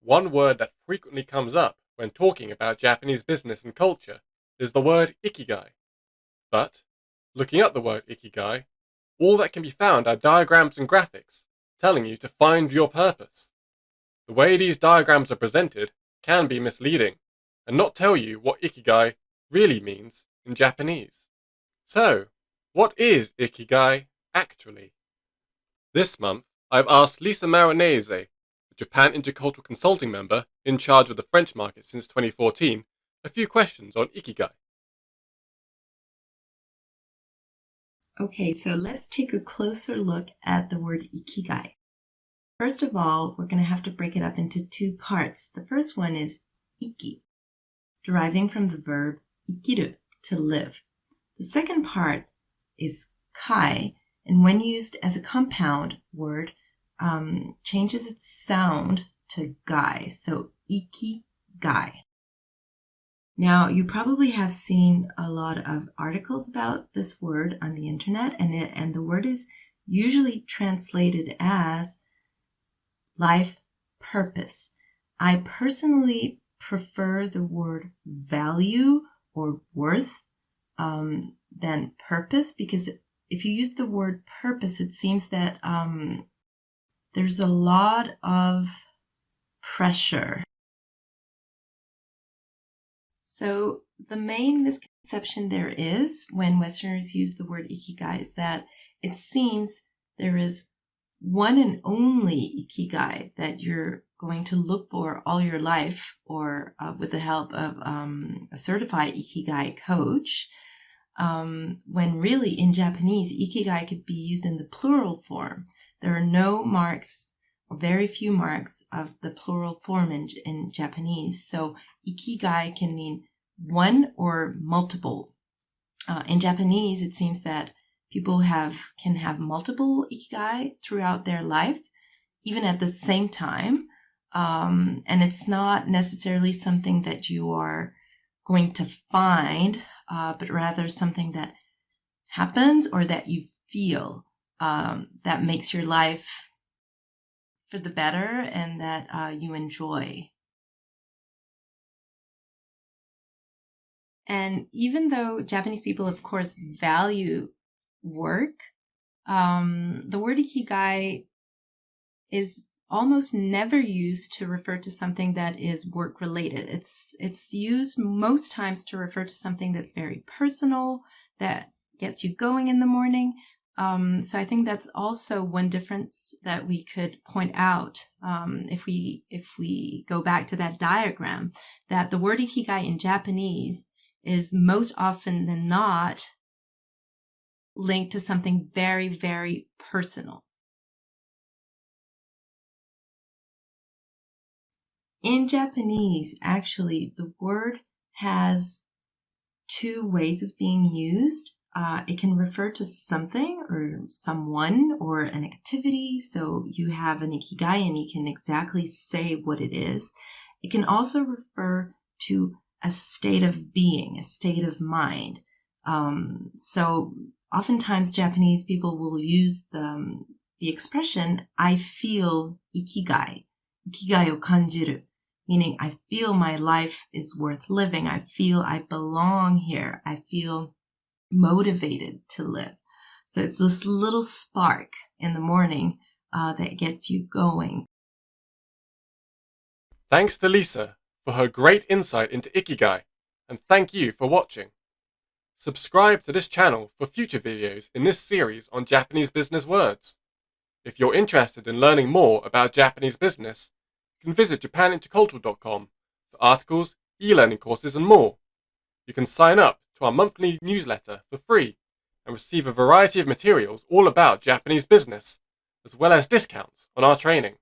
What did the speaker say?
One word that frequently comes up when talking about Japanese business and culture is the word Ikigai. But, looking up the word Ikigai, all that can be found are diagrams and graphics telling you to find your purpose. The way these diagrams are presented can be misleading and not tell you what Ikigai really means in Japanese. So, what is Ikigai actually? This month, I've asked Lisa Maronese, a Japan Intercultural Consulting member in charge of the French market since 2014, a few questions on Ikigai. Okay, so let's take a closer look at the word Ikigai. First of all, we're going to have to break it up into two parts. The first one is iki, deriving from the verb ikiru, to live. The second part is kai, and when used as a compound word, changes its sound to gai, so ikigai. Now, you probably have seen a lot of articles about this word on the internet, and the word is usually translated as life purpose. I personally prefer the word value or worth than purpose, because if you use the word purpose, it seems that there's a lot of pressure. So the main misconception there is when Westerners use the word Ikigai is that it seems there is one and only Ikigai that you're going to look for all your life, or with the help of a certified Ikigai coach, when really in Japanese, Ikigai could be used in the plural form. There are no marks, or very few marks, of the plural form in Japanese. So Ikigai can mean one or multiple. In Japanese, it seems that people can have multiple Ikigai throughout their life, even at the same time. And it's not necessarily something that you are going to find, but rather something that happens or that you feel that makes your life for the better and that you enjoy. And even though Japanese people, of course, value work, the word Ikigai is almost never used to refer to something that is work related. It's used most times to refer to something that's very personal, that gets you going in the morning. So I think that's also one difference that we could point out if we go back to that diagram, that the word Ikigai in Japanese is most often than not linked to something very, very personal. In Japanese, actually, the word has two ways of being used. It can refer to something or someone or an activity. So you have an ikigai and you can exactly say what it is. It can also refer to a state of being, a state of mind. So oftentimes Japanese people will use the expression, I feel ikigai, ikigai o kanjiru, meaning I feel my life is worth living. I feel I belong here. I feel motivated to live. So it's this little spark in the morning that gets you going. Thanks to Lisa for her great insight into Ikigai, and thank you for watching. Subscribe to this channel for future videos in this series on Japanese business words. If you're interested in learning more about Japanese business, you can visit japanintercultural.com for articles, e-learning courses and more. You can sign up to our monthly newsletter for free and receive a variety of materials all about Japanese business, as well as discounts on our training.